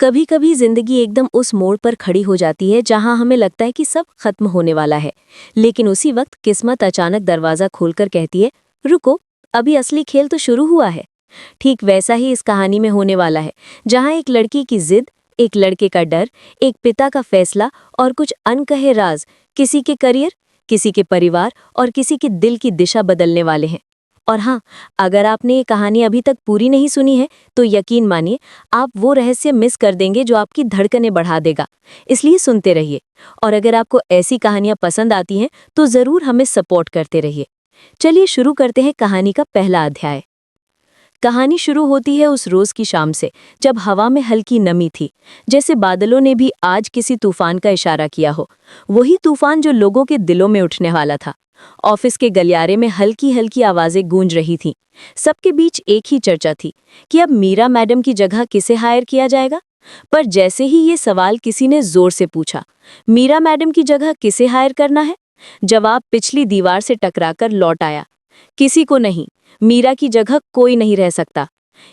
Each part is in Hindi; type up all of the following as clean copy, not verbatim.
कभी कभी जिंदगी एकदम उस मोड़ पर खड़ी हो जाती है जहां हमें लगता है कि सब खत्म होने वाला है। लेकिन उसी वक्त किस्मत अचानक दरवाजा खोलकर कहती है, रुको, अभी असली खेल तो शुरू हुआ है। ठीक वैसा ही इस कहानी में होने वाला है, जहां एक लड़की की जिद, एक लड़के का डर, एक पिता का फैसला और कुछ अनकहे राज किसी के करियर, किसी के परिवार और किसी के दिल की दिशा बदलने वाले हैं। और हाँ, अगर आपने ये कहानी अभी तक पूरी नहीं सुनी है तो यकीन मानिए, आप वो रहस्य मिस कर देंगे जो आपकी धड़कनें बढ़ा देगा। इसलिए सुनते रहिए। और अगर आपको ऐसी कहानियां पसंद आती हैं तो ज़रूर हमें सपोर्ट करते रहिए। चलिए शुरू करते हैं कहानी का पहला अध्याय। कहानी शुरू होती है उस रोज की शाम से, जब हवा में हल्की नमी थी, जैसे बादलों ने भी आज किसी तूफान का इशारा किया हो। वही तूफान जो लोगों के दिलों में उठने वाला था। ऑफिस के गलियारे में हल्की हल्की आवाजें गूंज रही थीं। सबके बीच एक ही चर्चा थी कि अब मीरा मैडम की जगह किसे हायर किया जाएगा। पर जैसे ही ये सवाल किसी ने जोर से पूछा, मीरा मैडम की जगह किसे हायर करना है, जवाब पिछली दीवार से टकराकर लौट आया, किसी को नहीं, मीरा की जगह कोई नहीं रह सकता।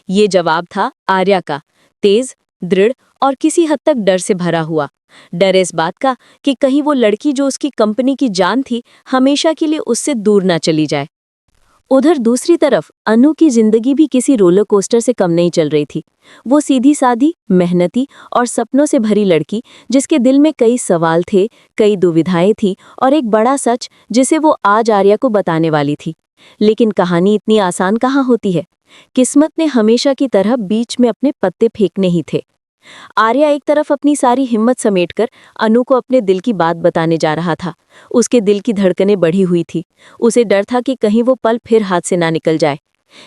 ये जवाब था आर्या का, तेज, दृढ़ और किसी हद तक डर से भरा हुआ। डर इस बात का कि कहीं वो लड़की जो उसकी कंपनी की जान थी, हमेशा के लिए उससे दूर ना चली जाए। उधर दूसरी तरफ अनु की जिंदगी भी किसी रोलर कोस्टर से कम नहीं चल रही थी। वो सीधी सादी, मेहनती और सपनों से भरी लड़की, जिसके दिल में कई सवाल थे, कई दुविधाएं थी और एक बड़ा सच जिसे वो आज आर्या को बताने वाली थी। लेकिन कहानी इतनी आसान कहाँ होती है। किस्मत ने हमेशा की तरह बीच में अपने पत्ते फेंकने ही थे। आर्या एक तरफ अपनी सारी हिम्मत समेटकर अनु को अपने दिल की बात बताने जा रहा था। उसके दिल की धड़कनें बढ़ी हुई थी। उसे डर था कि कहीं वो पल फिर हाथ से ना निकल जाए।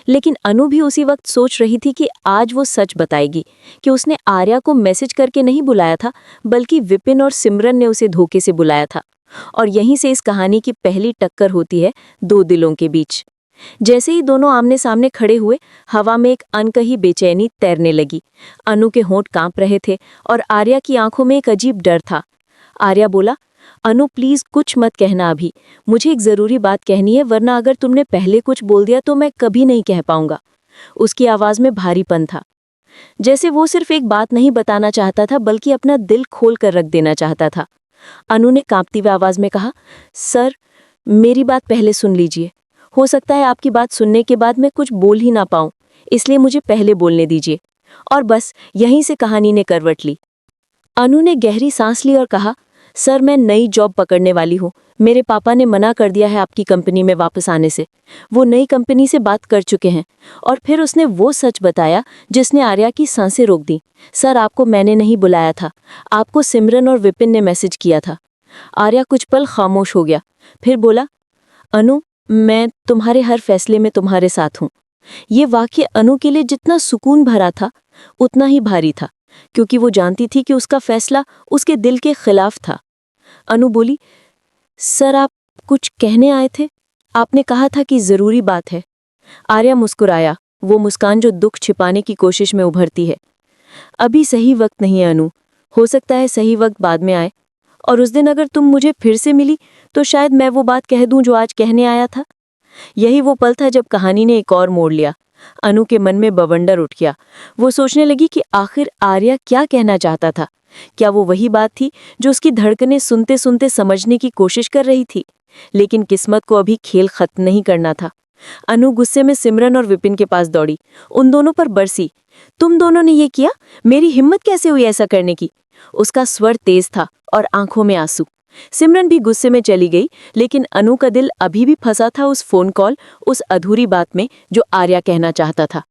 लेकिन अनु भी उसी वक्त सोच रही थी कि आज वो सच बताएगी कि उसने आर्या को मैसेज करके नहीं बुलाया था, बल्कि विपिन और सिमरन ने उसे धोखे से बुलाया था। और यहीं से इस कहानी की पहली टक्कर होती है दो दिलों के बीच। जैसे ही दोनों आमने सामने खड़े हुए, हवा में एक अनकही बेचैनी तैरने लगी। अनु के होंठ कांप रहे थे और आर्या की आंखों में एक अजीब डर था। आर्या बोला, अनु प्लीज कुछ मत कहना अभी, मुझे एक जरूरी बात कहनी है, वरना अगर तुमने पहले कुछ बोल दिया तो मैं कभी नहीं कह पाऊंगा। उसकी आवाज में भारीपन था, जैसे वो सिर्फ एक बात नहीं बताना चाहता था, बल्कि अपना दिल खोल कर रख देना चाहता था। अनु ने कांपती हुई आवाज में कहा, सर, मेरी बात पहले सुन लीजिए। हो सकता है आपकी बात सुनने के बाद मैं कुछ बोल ही ना पाऊं, इसलिए मुझे पहले बोलने दीजिए। और बस यहीं से कहानी ने करवट ली। अनु ने गहरी सांस ली और कहा, सर, मैं नई जॉब पकड़ने वाली हूँ। मेरे पापा ने मना कर दिया है आपकी कंपनी में वापस आने से। वो नई कंपनी से बात कर चुके हैं। और फिर उसने वो सच बताया जिसने आर्या की सांसें रोक दी। सर, आपको मैंने नहीं बुलाया था, आपको सिमरन और विपिन ने मैसेज किया था। आर्या कुछ पल खामोश हो गया, फिर बोला, अनु, मैं तुम्हारे हर फैसले में तुम्हारे साथ हूँ। ये वाक्य अनु के लिए जितना सुकून भरा था, उतना ही भारी था, क्योंकि वो जानती थी कि उसका फैसला उसके दिल के खिलाफ था। अनु बोली, सर, आप कुछ कहने आए थे? आपने कहा था कि जरूरी बात है। आर्या मुस्कुराया, वो मुस्कान जो दुख छिपाने की कोशिश में उभरती है। अभी सही वक्त नहीं है अनु, हो सकता है सही वक्त बाद में आए। और उस दिन अगर तुम मुझे फिर से मिली तो शायद मैं वो बात कह दूं जो आज कहने आया था। यही वो पल था जब कहानी ने एक और मोड़ लिया। अनु के मन में बवंडर उठ गया। वो सोचने लगी कि आखिर आर्या क्या कहना चाहता था। क्या वो वही बात थी जो उसकी धड़कनें सुनते सुनते समझने की कोशिश कर रही थी? लेकिन किस्मत को अभी खेल खत्म नहीं करना था। अनु गुस्से में सिमरन और विपिन के पास दौड़ी, उन दोनों पर बरसी। तुम दोनों ने ये किया? मेरी हिम्मत कैसे हुई ऐसा करने की? उसका स्वर तेज था और आंखों में आंसू। सिमरन भी गुस्से में चली गई, लेकिन अनु का दिल अभी भी फंसा था उस फोन कॉल, उस अधूरी बात में जो आर्या कहना चाहता था।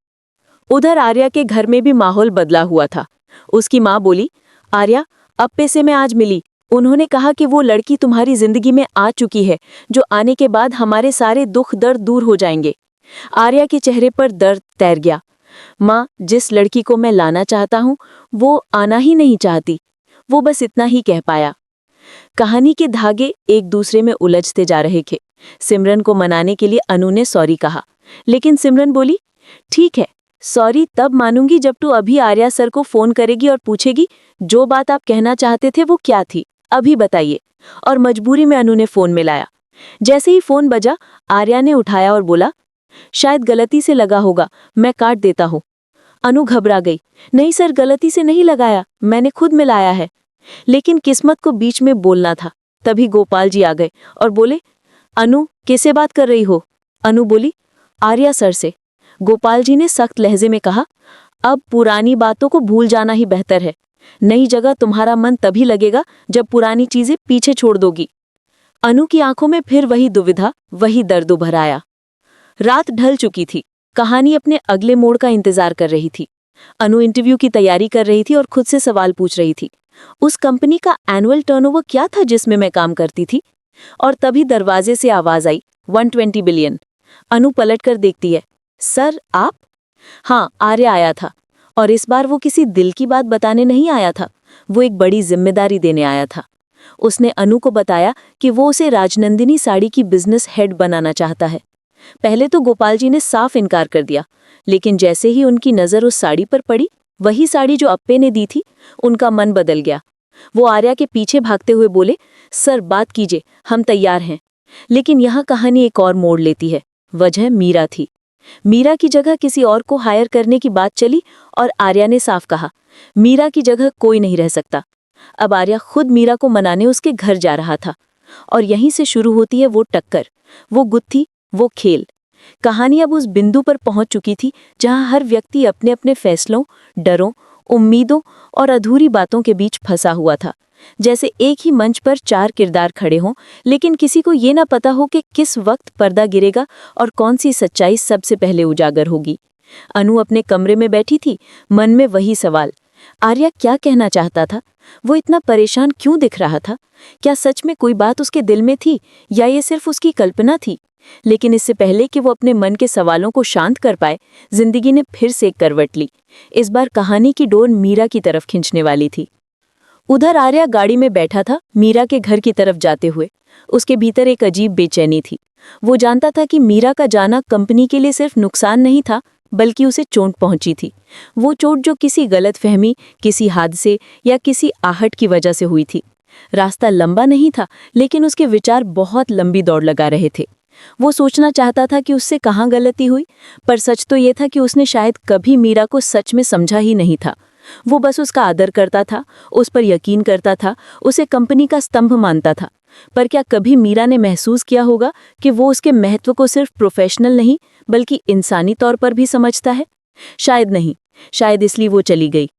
उधर आर्या के घर में भी माहौल बदला हुआ था। उसकी माँ बोली, आर्या, अप्पे से मैं आज मिली। उन्होंने कहा कि वो लड़की तुम्हारी जिंदगी में आ चुकी है, जो आने के बाद हमारे सारे दुख दर्द दूर हो जाएंगे। आर्या के चेहरे पर दर्द तैर गया। माँ, जिस लड़की को मैं लाना चाहता हूँ वो आना ही नहीं चाहती। वो बस इतना ही कह पाया। कहानी के धागे एक दूसरे में उलझते जा रहे थे। सिमरन को मनाने के लिए अनु ने सॉरी कहा, लेकिन सिमरन बोली, ठीक है, सॉरी तब मानूंगी जब तू अभी आर्या सर को फोन करेगी और पूछेगी जो बात आप कहना चाहते थे वो क्या थी, अभी बताइए। और मजबूरी में अनु ने फोन मिलाया। जैसे ही फोन बजा, आर्या ने उठाया और बोला, शायद गलती से लगा होगा, मैं काट देता हूँ। अनु घबरा गई। नहीं सर, गलती से नहीं लगाया, मैंने खुद मिलाया है। लेकिन किस्मत को बीच में बोलना था। तभी गोपाल जी आ गए और बोले, अनु किससे बात कर रही हो? अनु बोली, आर्या सर से। गोपाल जी ने सख्त लहजे में कहा, अब पुरानी बातों को भूल जाना ही बेहतर है। नई जगह तुम्हारा मन तभी लगेगा जब पुरानी चीजें पीछे छोड़ दोगी। अनु की आंखों में फिर वही दुविधा, वही दर्द उभर आया। रात ढल चुकी थी। कहानी अपने अगले मोड़ का इंतजार कर रही थी। अनु इंटरव्यू की तैयारी कर रही थी और खुद से सवाल पूछ रही थी, उस कंपनी का एनुअल टर्नओवर क्या था जिसमें मैं काम करती थी? और तभी दरवाजे से आवाज आई, 120 बिलियन। अनु पलट कर देखती है, सर आप? हाँ, आर्या आया था। और इस बार वो किसी दिल की बात बताने नहीं आया था, वो एक बड़ी जिम्मेदारी देने आया था। उसने अनु को बताया कि वो उसे राजनंदिनी साड़ी की बिजनेस हेड बनाना चाहता है। पहले तो गोपाल जी ने साफ इनकार कर दिया, लेकिन जैसे ही उनकी नज़र उस साड़ी पर पड़ी, वही साड़ी जो अप्पे ने दी थी, उनका मन बदल गया। वो आर्या के पीछे भागते हुए बोले, सर बात कीजिए, हम तैयार हैं। लेकिन यहाँ कहानी एक और मोड़ लेती है। वजह मीरा थी। मीरा की जगह किसी और को हायर करने की बात चली और आर्या ने साफ कहा, मीरा की जगह कोई नहीं रह सकता। अब आर्या खुद मीरा को मनाने उसके घर जा रहा था। और यहीं से शुरू होती है वो टक्कर, वो गुत्थी, वो खेल। कहानी अब उस बिंदु पर पहुंच चुकी थी जहां हर व्यक्ति अपने अपने फैसलों, डरों, उम्मीदों और अधूरी बातों के बीच फंसा हुआ था। जैसे एक ही मंच पर 4 किरदार खड़े हों, लेकिन किसी को ये ना पता हो कि किस वक्त पर्दा गिरेगा और कौन सी सच्चाई सबसे पहले उजागर होगी। अनु अपने कमरे में बैठी थी, मन में वही सवाल, आर्या क्या कहना चाहता था? वो इतना परेशान क्यों दिख रहा था? क्या सच में कोई बात उसके दिल में थी या ये सिर्फ उसकी कल्पना थी? लेकिन इससे पहले कि वो अपने मन के सवालों को शांत कर पाए, जिंदगी ने फिर से एक करवट ली। इस बार कहानी की डोर मीरा की तरफ खींचने वाली थी। उधर आर्या गाड़ी में बैठा था, मीरा के घर की तरफ जाते हुए। उसके भीतर एक अजीब बेचैनी थी। वो जानता था कि मीरा का जाना कंपनी के लिए सिर्फ नुकसान नहीं था, बल्कि उसे चोट पहुंची थी। वो चोट जो किसी गलतफहमी, किसी हादसे या किसी आहट की वजह से हुई थी। रास्ता लंबा नहीं था, लेकिन उसके विचार बहुत लंबी दौड़ लगा रहे थे। वो सोचना चाहता था कि उससे कहाँ गलती हुई, पर सच तो ये था कि उसने शायद कभी मीरा को सच में समझा ही नहीं था। वो बस उसका आदर करता था, उस पर यकीन करता था, उसे कंपनी का स्तंभ मानता था। पर क्या कभी मीरा ने महसूस किया होगा कि वो उसके महत्व को सिर्फ प्रोफेशनल नहीं, बल्कि इंसानी तौर पर भी समझता है? शायद नहीं, शायद इसलिए वो चली गई।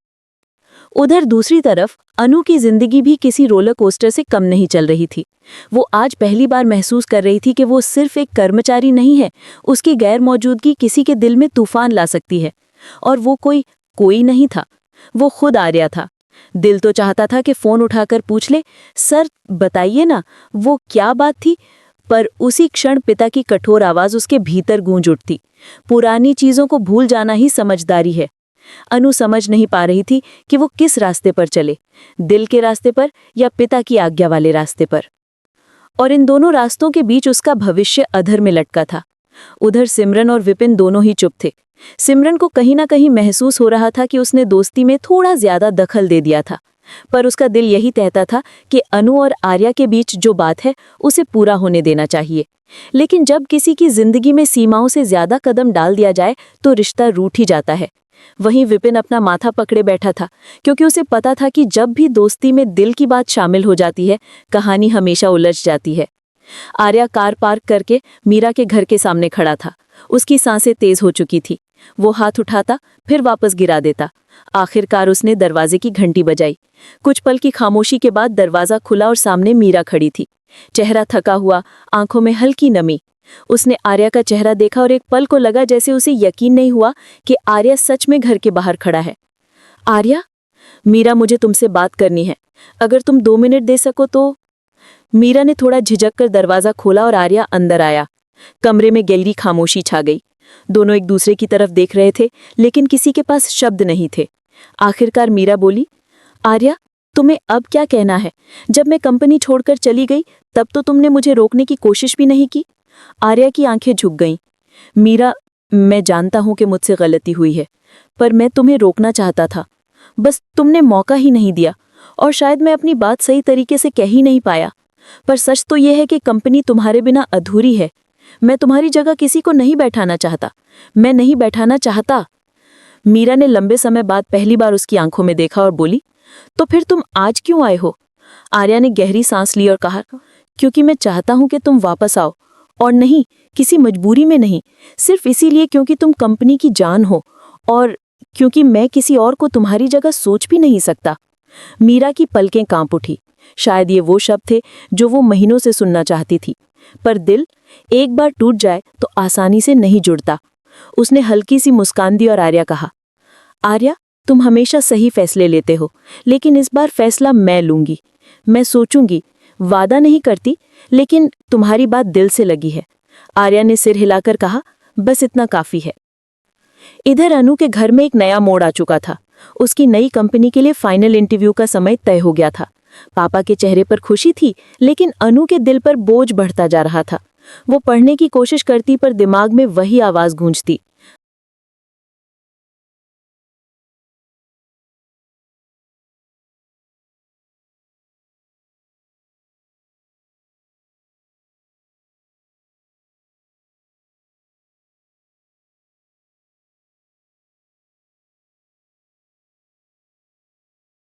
उधर दूसरी तरफ अनु की जिंदगी भी किसी रोलर कोस्टर से कम नहीं चल रही थी। वो आज पहली बार महसूस कर रही थी कि वो सिर्फ एक कर्मचारी नहीं है, उसकी गैर मौजूदगी किसी के दिल में तूफान ला सकती है। और वो कोई नहीं था, वो खुद आर्या था। दिल तो चाहता था कि फोन उठाकर पूछ ले, सर बताइए ना, वो क्या बात थी? पर उसी क्षण पिता की कठोर आवाज उसके भीतर गूंज उठती, पुरानी चीजों को भूल जाना ही समझदारी है। अनु समझ नहीं पा रही थी कि वो किस रास्ते पर चले, दिल के रास्ते पर या पिता की आज्ञा वाले रास्ते पर। और इन दोनों रास्तों के बीच उसका भविष्य अधर में लटका था। उधर सिमरन और विपिन दोनों ही चुप थे। सिमरन को कहीं ना कहीं महसूस हो रहा था कि उसने दोस्ती में थोड़ा ज्यादा दखल दे दिया था, पर उसका दिल यही कहता था कि अनु और आर्या के बीच जो बात है उसे पूरा होने देना चाहिए। लेकिन जब किसी की जिंदगी में सीमाओं से ज्यादा कदम डाल दिया जाए तो रिश्ता रूठ ही जाता है। वहीं विपिन अपना माथा पकड़े बैठा था, क्योंकि उसे पता था कि जब भी दोस्ती में दिल की बात शामिल हो जाती है, कहानी हमेशा उलझ जाती है। आर्या कार पार्क करके मीरा के घर के सामने खड़ा था। उसकी सांसें तेज हो चुकी थी। वो हाथ उठाता, फिर वापस गिरा देता। आखिरकार उसने दरवाजे की घंटी बजाई। कुछ पल की खामोशी के बाद दरवाजा खुला और सामने मीरा खड़ी थी। चेहरा थका हुआ, आंखों में हल्की नमी। उसने आर्या का चेहरा देखा और एक पल को लगा जैसे उसे यकीन नहीं हुआ कि आर्या सच में घर के बाहर खड़ा है। आर्या, मीरा मुझे तुमसे बात करनी है, अगर तुम 2 मिनट दे सको तो। मीरा ने थोड़ा झिझक कर दरवाजा खोला और आर्या अंदर आया। कमरे में गहरी खामोशी छा गई। दोनों एक दूसरे की तरफ देख रहे थे, लेकिन किसी के पास शब्द नहीं थे। आखिरकार मीरा बोली, आर्या, तुम्हें अब क्या कहना है? जब मैं कंपनी छोड़कर चली गई तब तो तुमने मुझे रोकने की कोशिश भी नहीं की। आर्या की आंखें झुक गईं। मीरा, मैं जानता हूं कि मुझसे गलती हुई है, पर मैं तुम्हें रोकना चाहता था, बस तुमने मौका ही नहीं दिया, और शायद मैं अपनी बात सही तरीके से कह ही नहीं पाया। पर सच तो यह है कि कंपनी तुम्हारे बिना अधूरी है। मैं तुम्हारी जगह किसी को नहीं बैठाना चाहता। मैं नहीं बैठाना चाहता। मीरा ने लंबे समय बाद पहली बार उसकी आंखों में देखा और बोली, तो फिर तुम आज क्यों आए हो? आर्या ने गहरी सांस ली और कहा, क्योंकि मैं चाहता हूं कि तुम वापस आओ, और नहीं, किसी मजबूरी में नहीं, सिर्फ इसीलिए क्योंकि तुम कंपनी की जान हो, और क्योंकि मैं किसी और को तुम्हारी जगह सोच भी नहीं सकता। मीरा की पलकें कांप उठी। शायद ये वो शब्द थे जो वो महीनों से सुनना चाहती थी, पर दिल एक बार टूट जाए तो आसानी से नहीं जुड़ता। उसने हल्की सी मुस्कान दी और आर्या कहा, आर्या, तुम हमेशा सही फैसले लेते हो, लेकिन इस बार फैसला मैं लूंगी। मैं सोचूंगी, वादा नहीं करती, लेकिन तुम्हारी बात दिल से लगी है। आर्या ने सिर हिलाकर कहा, बस इतना काफी है। इधर अनु के घर में एक नया मोड़ आ चुका था। उसकी नई कंपनी के लिए फाइनल इंटरव्यू का समय तय हो गया था। पापा के चेहरे पर खुशी थी, लेकिन अनु के दिल पर बोझ बढ़ता जा रहा था। वो पढ़ने की कोशिश करती, पर दिमाग में वही आवाज गूंजती,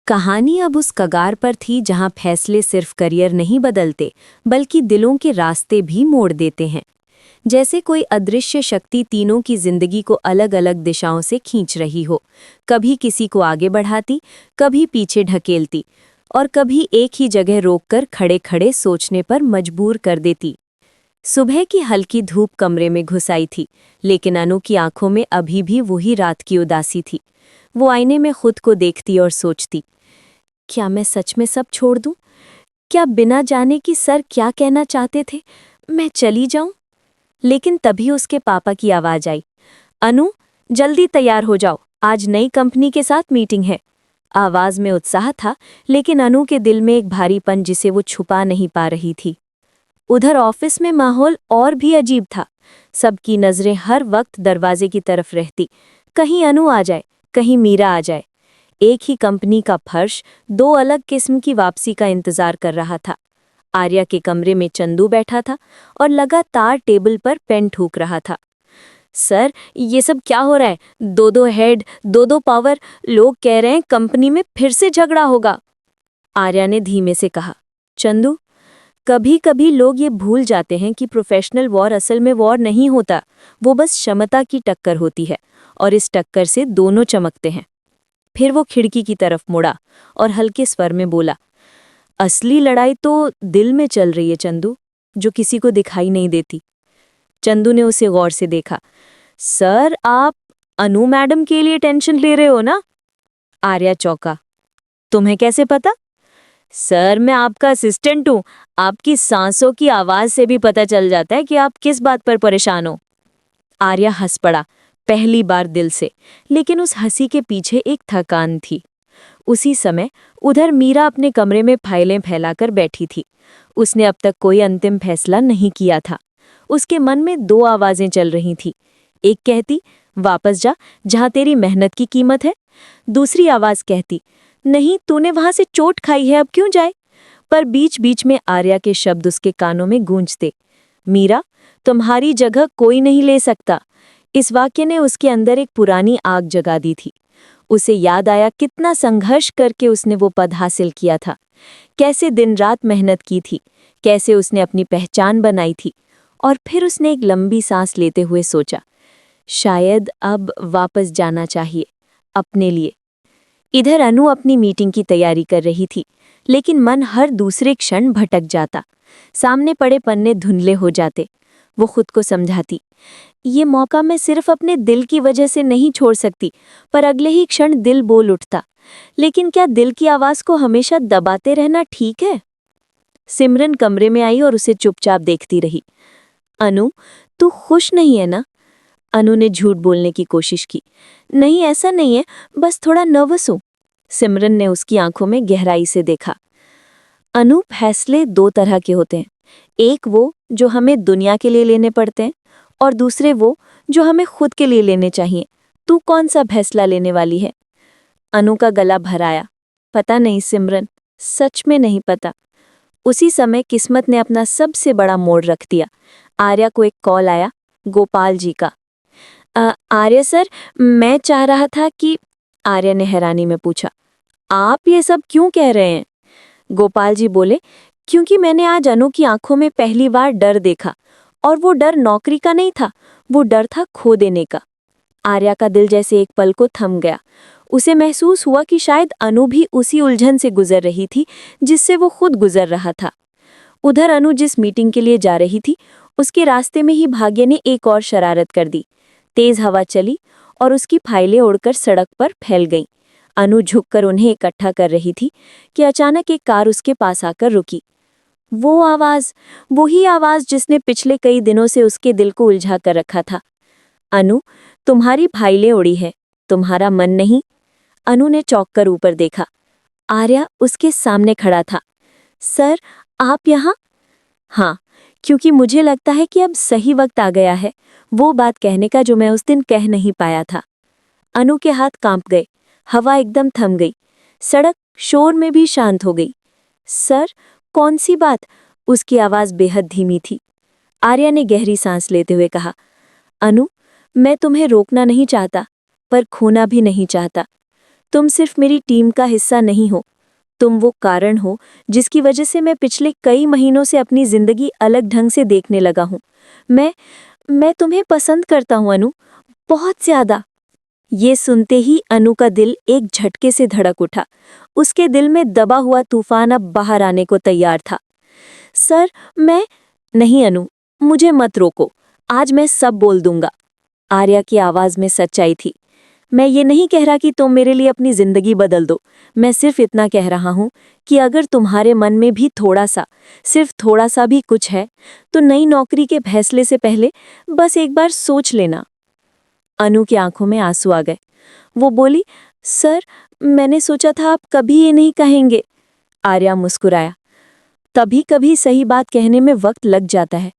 कहानी अब उस कगार पर थी जहां फैसले सिर्फ करियर नहीं बदलते, बल्कि दिलों के रास्ते भी मोड़ देते हैं। जैसे कोई अदृश्य शक्ति तीनों की जिंदगी को अलग अलग दिशाओं से खींच रही हो, कभी किसी को आगे बढ़ाती, कभी पीछे ढकेलती, और कभी एक ही जगह रोककर खड़े खड़े सोचने पर मजबूर कर देती। सुबह की हल्की धूप कमरे में घुस आई थी, लेकिन अनु की आंखों में अभी भी वही रात की उदासी थी। वो आईने में खुद को देखती और सोचती, क्या मैं सच में सब छोड़ दूं? क्या बिना जाने कि सर क्या कहना चाहते थे मैं चली जाऊं? लेकिन तभी उसके पापा की आवाज आई, अनु, जल्दी तैयार हो जाओ, आज नई कंपनी के साथ मीटिंग है। आवाज में उत्साह था, लेकिन अनु के दिल में एक भारीपन जिसे वो छुपा नहीं पा रही थी। उधर ऑफिस में माहौल और भी अजीब था। सबकी नजरें हर वक्त दरवाजे की तरफ रहती, कहीं अनु आ जाए, कहीं मीरा आ जाए। एक ही कंपनी का फर्श दो अलग किस्म की वापसी का इंतजार कर रहा था। आर्या के कमरे में चंदू बैठा था और लगातार टेबल पर पेन ठूक रहा था। सर, ये सब क्या हो रहा है? दो दो हेड, दो दो पावर, लोग कह रहे हैं कंपनी में फिर से झगड़ा होगा। आर्या ने धीमे से कहा, चंदू, कभी कभी लोग ये भूल जाते हैं कि प्रोफेशनल वॉर असल में वॉर नहीं होता, वो बस क्षमता की टक्कर होती है, और इस टक्कर से दोनों चमकते हैं। फिर वो खिड़की की तरफ मुड़ा और हल्के स्वर में बोला, असली लड़ाई तो दिल में चल रही है चंदू, जो किसी को दिखाई नहीं देती। चंदू ने उसे गौर से देखा। सर, आप अनु मैडम के लिए टेंशन ले रहे हो ना? आर्या चौंका। तुम्हें कैसे पता? सर, मैं आपका असिस्टेंट हूँ। आपकी सांसों की आवाज से भी पता चल जाता है कि आप किस बात पर परेशान हो। आर्या हंस पड़ा, पहली बार दिल से, लेकिन उस हंसी के पीछे एक थकान थी। उसी समय उधर मीरा अपने कमरे में फाइलें फैलाकर बैठी थी। उसने अब तक कोई अंतिम फैसला नहीं किया था। उसके मन में दो आवाजें चल रही थी। एक कहती, वापस जा, जहां तेरी मेहनत की कीमत है। दूसरी आवाज कहती, नहीं, तूने वहां से चोट खाई है, अब क्यों जाए? पर बीच बीच में आर्या के शब्द उसके कानों में गूंजते, मीरा, तुम्हारी जगह कोई नहीं ले सकता। इस वाक्य ने उसके अंदर एक पुरानी आग जगा दी थी। उसे याद आया कितना संघर्ष करके उसने वो पद हासिल किया था, कैसे दिन रात मेहनत की थी, कैसे उसने अपनी पहचान बनाई थी। और फिर उसने एक लंबी सांस लेते हुए सोचा, शायद अब वापस जाना चाहिए, अपने लिए। इधर अनु अपनी मीटिंग की तैयारी कर रही थी, लेकिन मन हर दूसरे क्षण भटक जाता। सामने पड़े पन्ने धुंधले हो जाते। वो खुद को समझाती, ये मौका मैं सिर्फ अपने दिल की वजह से नहीं छोड़ सकती, पर अगले ही क्षण दिल बोल उठता, लेकिन क्या दिल की आवाज को हमेशा दबाते रहना ठीक है? सिमरन कमरे में आई और उसे चुपचाप देखती रही। अनु, तू खुश नहीं है ना? अनु ने झूठ बोलने की कोशिश की। नहीं, ऐसा नहीं है, बस थोड़ा नर्वस हूं। सिमरन ने उसकी आंखों में गहराई से देखा। अनु, फैसले दो तरह के होते हैं, एक वो जो हमें दुनिया के लिए लेने पड़ते हैं, और दूसरे वो जो हमें खुद के लिए लेने चाहिए। तू कौन सा फैसला लेने वाली है? अनु का गला भर आया। पता नहीं सिमरन, सच में नहीं पता। उसी समय किस्मत ने अपना सबसे बड़ा मोड़ रख दिया। आर्या को एक कॉल आया, गोपाल जी का। आर्य सर, मैं चाह रहा था कि। आर्य ने हैरानी में पूछा, आप ये सब क्यों कह रहे हैं? गोपाल जी बोले, क्योंकि मैंने आज अनु की आंखों में पहली बार डर देखा, और वो डर नौकरी का नहीं था, वो डर था खो देने का। आर्या का दिल जैसे एक पल को थम गया। उसे महसूस हुआ कि शायद अनु भी उसी उलझन से गुजर रही थी जिससे वो खुद गुजर रहा था। उधर अनु जिस मीटिंग के लिए जा रही थी, उसके रास्ते में ही भाग्य ने एक और शरारत कर दी। तेज हवा चली और उसकी फाइलें उड़कर सड़क पर फैल गईं। अनु झुककर उन्हें इकट्ठा कर रही थी कि अचानक एक कार उसके पास आकर रुकी। वो आवाज, वही आवाज जिसने पिछले कई दिनों से उसके दिल को उलझा कर रखा था। अनु, तुम्हारी फाइलें उड़ी हैं, तुम्हारा मन नहीं। अनु ने चौंक कर ऊपर देखा। आर्या उसके सामने खड़ा था। सर, आप यहाँ? हाँ, क्योंकि मुझे लगता है कि अब सही वक्त आ गया है वो बात कहने का जो मैं उस दिन कह नहीं पाया था। अनु के हाथ कांप गए, हवा एकदम थम गई, सड़क शोर में भी शांत हो गई। सर, कौन सी बात? उसकी आवाज बेहद धीमी थी। आर्या ने गहरी सांस लेते हुए कहा, अनु, मैं तुम्हें रोकना नहीं चाहता, पर खोना भी नहीं चाहता। तुम सिर्फ मेरी टीम का हिस्सा नहीं हो, तुम वो कारण हो जिसकी वजह से मैं पिछले कई महीनों से अपनी जिंदगी अलग ढंग से देखने लगा हूं। मैं तुम्हें पसंद करता हूं अनु, बहुत ज्यादा। ये सुनते ही अनु का दिल एक झटके से धड़क उठा। उसके दिल में दबा हुआ तूफान अब बाहर आने को तैयार था। सर, मैं। नहीं अनु, मुझे मत रोको, आज मैं सब बोल दूंगा। आर्या की आवाज में सच्चाई थी। मैं ये नहीं कह रहा कि तुम मेरे लिए अपनी जिंदगी बदल दो, मैं सिर्फ इतना कह रहा हूं कि अगर तुम्हारे मन में भी थोड़ा सा, सिर्फ थोड़ा सा भी कुछ है, तो नई नौकरी के फैसले से पहले बस एक बार सोच लेना। अनु की आंखों में आंसू आ गए। वो बोली, सर, मैंने सोचा था आप कभी ये नहीं कहेंगे। आर्या मुस्कुराया। तभी कभी सही बात कहने में वक्त लग जाता है।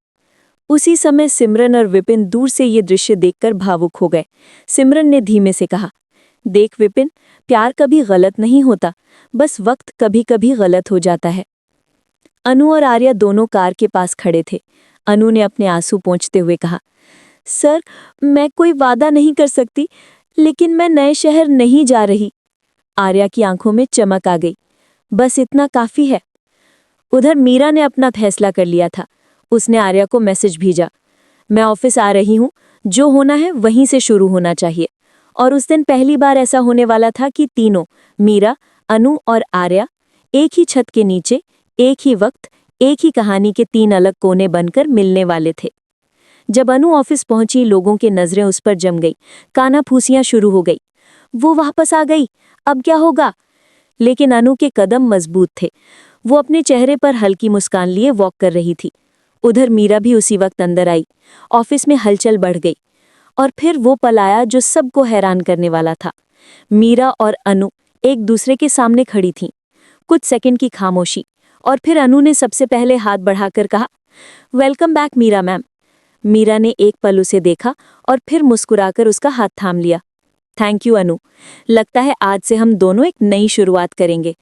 उसी समय सिमरन और विपिन दूर से ये दृश्य देखकर भावुक हो गए। सिमरन ने धीमे से कहा, देख विपिन, प्यार कभी गलत नहीं होता, बस वक्त कभी कभी गलत हो जाता है। अनु और आर्या दोनों कार के पास खड़े थे। अनु ने अपने आंसू पोंछते हुए कहा, सर, मैं कोई वादा नहीं कर सकती, लेकिन मैं नए शहर नहीं जा रही। आर्या की आंखों में चमक आ गई। बस इतना काफी है। उधर मीरा ने अपना फैसला कर लिया था। उसने आर्या को मैसेज भेजा, मैं ऑफिस आ रही हूँ, जो होना है वहीं से शुरू होना चाहिए। और उस दिन पहली बार ऐसा होने वाला था कि तीनों, मीरा, अनु और आर्या, एक ही छत के नीचे, एक ही वक्त, एक ही कहानी के तीन अलग कोने बनकर मिलने वाले थे। जब अनु ऑफिस पहुंची, लोगों की नजरें उस पर जम गई, कानाफूसियां शुरू हो गई। वो वापस आ गई, अब क्या होगा? लेकिन अनु के कदम मजबूत थे। वो अपने चेहरे पर हल्की मुस्कान लिए वॉक कर रही थी। उधर मीरा भी उसी वक्त अंदर आई। ऑफिस में हलचल बढ़ गई। और फिर वो पल आया जो सबको हैरान करने वाला था। मीरा और अनु एक दूसरे के सामने खड़ी थीं। कुछ सेकंड की खामोशी, और फिर अनु ने सबसे पहले हाथ बढ़ाकर कहा, welcome back Meera ma'am. Meera ने एक पल उसे देखा और फिर मुस्कुराकर उसका हाथ थाम लिया। थैंक यू अनु, लगता है आज से हम दोनों एक नई शुरुआत करेंगे।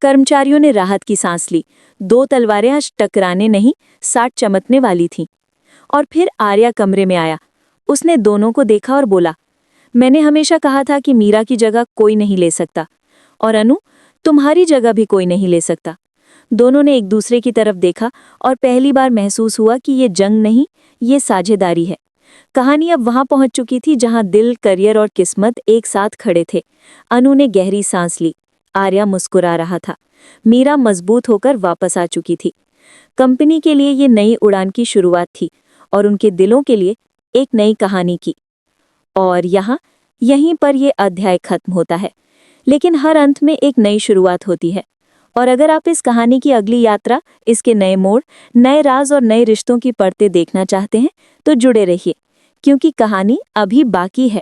कर्मचारियों ने राहत की सांस ली। दो तलवारें आज टकराने नहीं, साथ चमकने वाली थीं। और फिर आर्या कमरे में आया। उसने दोनों को देखा और बोला, मैंने हमेशा कहा था कि मीरा की जगह कोई नहीं ले सकता, और अनु, तुम्हारी जगह भी कोई नहीं ले सकता। दोनों ने एक दूसरे की तरफ देखा और पहली बार महसूस हुआ कि ये जंग नहीं, ये साझेदारी है। कहानी अब वहां पहुंच चुकी थी जहां दिल, करियर और किस्मत एक साथ खड़े थे। अनु ने गहरी सांस ली। आर्या मुस्कुरा रहा था। मीरा मजबूत होकर वापस आ चुकी थी। कंपनी के लिए ये नई उड़ान की शुरुआत थी और उनके दिलों के लिए एक नई कहानी की। और यहीं पर ये अध्याय खत्म होता है, लेकिन हर अंत में एक नई शुरुआत होती है। और अगर आप इस कहानी की अगली यात्रा, इसके नए मोड़, नए राज और नए रिश्तों की परतें देखना चाहते हैं तो जुड़े रहिए, क्योंकि कहानी अभी बाकी है।